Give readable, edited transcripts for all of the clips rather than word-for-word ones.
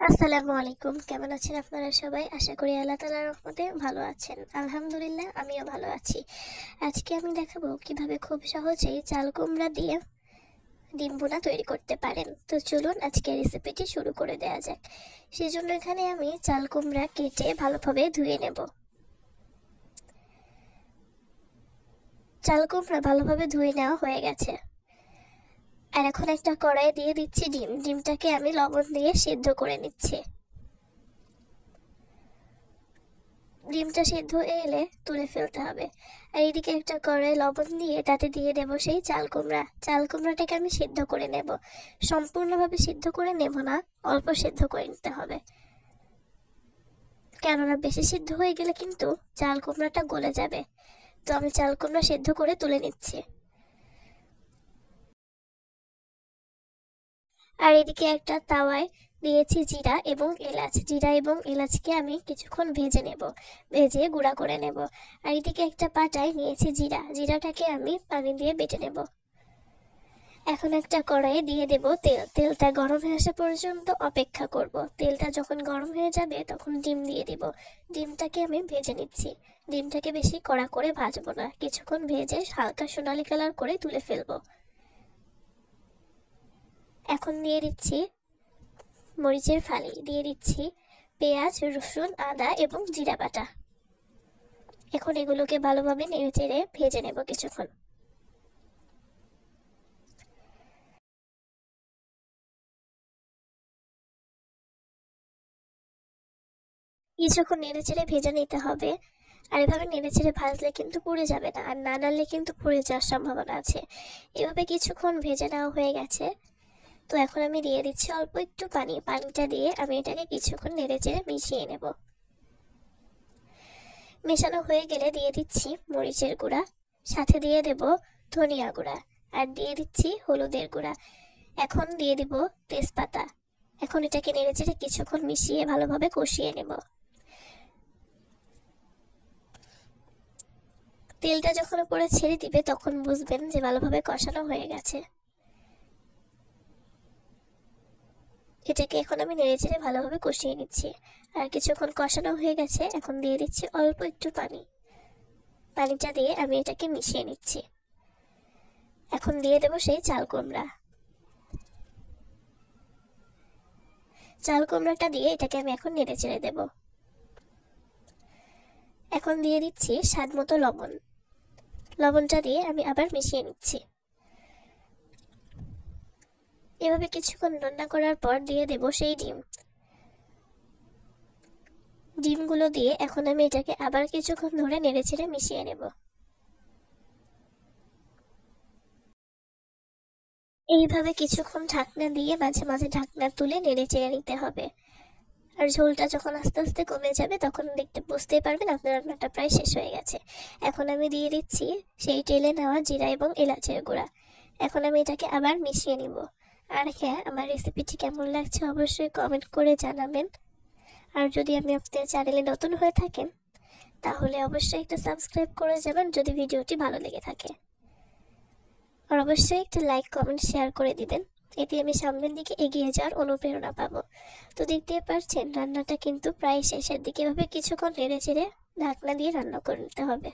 আসসালামু আলাইকুম। কেমন আছেন আপনারা সবাই? আশা করি আল্লাহ তাআলার রহমতে ভালো আছেন। আলহামদুলিল্লাহ আমিও ভালো আছি। আজকে আমি দেখাবো কিভাবে খুব সহজেই চাল কুমড়া দিয়ে ডিম ভুনা তৈরি করতে পারেন। তো চলুন আজকে রেসিপিটি শুরু করে দেওয়া যাক। সেজন্য এখানে আমি চাল কুমড়া কেটে ভালোভাবে ধুয়ে নেব। চাল কুমড়া ভালোভাবে ধুয়ে নেওয়া হয়ে গেছে। আর এখন একটা কড়াই দিয়ে দিচ্ছি ডিম। ডিমটাকে আমি লবণ দিয়ে সিদ্ধ করে নিচ্ছি। ডিমটা সিদ্ধ হয়ে এলে তুলে ফেলতে হবে। আর এদিকে একটা কড়াই লবণ দিয়ে তাতে দিয়ে দেবো সেই চাল কুমড়া। চাল কুমড়াটাকে আমি সিদ্ধ করে নেব। সম্পূর্ণভাবে সিদ্ধ করে নেব না, অল্প সিদ্ধ করে নিতে হবে। কেননা বেশি সিদ্ধ হয়ে গেলে কিন্তু চাল কুমড়াটা গলে যাবে। তো আমি চাল কুমড়া সিদ্ধ করে তুলে নিচ্ছি। আর এদিকে একটা তাওয়ায় দিয়েছি জিরা এবং এলাচ। জিরা এবং এলাচকে আমি কিছুক্ষণ ভেজে নেব, ভেজে গুঁড়া করে নেব। আর এদিকে একটা পাটায় নিয়েছি জিরা। জিরাটাকে আমি পানি দিয়ে বেটে নেব। এখন একটা কড়াইয়ে দিয়ে দেব তেল। তেলটা গরম হয়ে আসা পর্যন্ত অপেক্ষা করব। তেলটা যখন গরম হয়ে যাবে তখন ডিম দিয়ে দিব। ডিমটাকে আমি ভেজে নিচ্ছি। ডিমটাকে বেশি কড়া করে ভাজবো না, কিছুক্ষণ ভেজে হালকা সোনালী কালার করে তুলে ফেলবো। এখন দিয়ে দিচ্ছি মরিচের ফালি, দিয়ে দিচ্ছি পেঁয়াজ, রসুন, আদা এবং জিরা বাটা। এখন এগুলোকে ভালোভাবে নেড়েচেড়ে ভেজে নেব কিছুক্ষণ। কিছুক্ষণ নেড়েচেড়ে ভেজে নিতে হবে। আর এভাবে নেড়েচেড়ে ভাজলে কিন্তু পুড়ে যাবে না, আর না নাড়লে কিন্তু পুড়ে যাওয়ার সম্ভাবনা আছে। এভাবে কিছুক্ষণ ভেজে নেওয়া হয়ে গেছে। তো এখন আমি দিয়ে দিচ্ছি অল্প একটু পানি। পানিটা দিয়ে আমি এটাকে কিছুক্ষণ নেড়েচেড়ে মিশিয়ে নেব। মেশানো হয়ে গেলে দিয়ে দিচ্ছি মরিচের গুঁড়া, সাথে দিয়ে দেব ধনিয়া গুঁড়া, আর দিয়ে দিচ্ছি হলুদের গুঁড়া। এখন দিয়ে দিব তেজপাতা। এখন এটাকে নেড়েচেড়ে কিছুক্ষণ মিশিয়ে ভালোভাবে কষিয়ে নেব। তেলটা যখন উপরে ছেড়ে দিবে তখন বুঝবেন যে ভালোভাবে কষানো হয়ে গেছে। এটাকে এখন আমি নেড়েচেড়ে ভালোভাবে কষিয়ে নিচ্ছি। আর কিছুক্ষণ কষানো হয়ে গেছে, এখন দিয়ে দিচ্ছি অল্প একটু পানি। পানিটা দিয়ে আমি এটাকে মিশিয়ে নিচ্ছি। এখন দিয়ে দেবো সেই চাল কুমড়া। চাল কুমড়াটা দিয়ে এটাকে আমি এখন নেড়েচেড়ে দেব। এখন দিয়ে দিচ্ছি স্বাদ মতো লবণ। লবণটা দিয়ে আমি আবার মিশিয়ে নিচ্ছি। এভাবে কিছুক্ষণ রান্না করার পর দিয়ে দেব সেই ডিম। ডিমগুলো দিয়ে এখন আমি এটাকে আবার কিছুক্ষণ ধরে নেড়েচেড়ে মিশিয়ে নেব। এইভাবে কিছুক্ষণ ঢাকনা দিয়ে মাঝে মাঝে ঢাকনা তুলে নেড়েচেড়ে নিতে হবে। আর ঝোলটা যখন আস্তে আস্তে কমে যাবে তখন দেখতে বুঝতেই পারবেন আপনার রান্নাটা প্রায় শেষ হয়ে গেছে। এখন আমি দিয়ে দিচ্ছি সেই টেলে নেওয়া জিরা এবং এলাচের গুঁড়া। এখন আমি এটাকে আবার মিশিয়ে নিব। আর হ্যাঁ, আমার রেসিপিটি কেমন লাগছে অবশ্যই কমেন্ট করে জানাবেন। আর যদি আপনি আপনাদের চ্যানেলে নতুন হয়ে থাকেন তাহলে অবশ্যই একটা সাবস্ক্রাইব করে যাবেন যদি ভিডিওটি ভালো লেগে থাকে। আর অবশ্যই একটা লাইক, কমেন্ট, শেয়ার করে দিবেন। এতে আমি সামনের দিকে এগিয়ে যাওয়ার অনুপ্রেরণা পাবো। তো দেখতেই পাচ্ছেন রান্নাটা কিন্তু প্রায় শেষের দিকে। এভাবে কিছুক্ষণ নেড়েচেড়ে ঢাকনা দিয়ে রান্না করে নিতে হবে।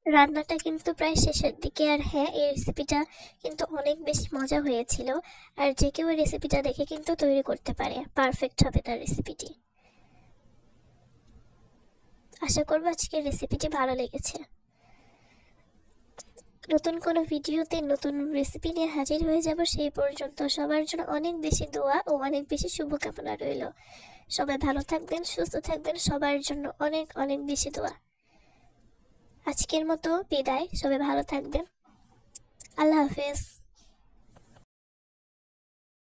রান্নাটা কিন্তু প্রায় শেষের দিকে। আর হ্যাঁ, এই রেসিপিটা কিন্তু অনেক বেশি মজা হয়েছিল। আর যে কেউ এই রেসিপিটা দেখে কিন্তু তৈরি করতে পারে, পারফেক্ট হবে তার রেসিপিটি। আশা করবো আজকের রেসিপিটি ভালো লেগেছে। নতুন কোনো ভিডিওতে নতুন রেসিপি নিয়ে হাজির হয়ে যাব। সেই পর্যন্ত সবার জন্য অনেক বেশি দোয়া ও অনেক বেশি শুভকামনা রইল। সবাই ভালো থাকবেন, সুস্থ থাকবেন, সবার জন্য অনেক অনেক বেশি দোয়া। আজকের মতো বিদায়, সবাই ভালো থাকবেন। আল্লাহ হাফেজ।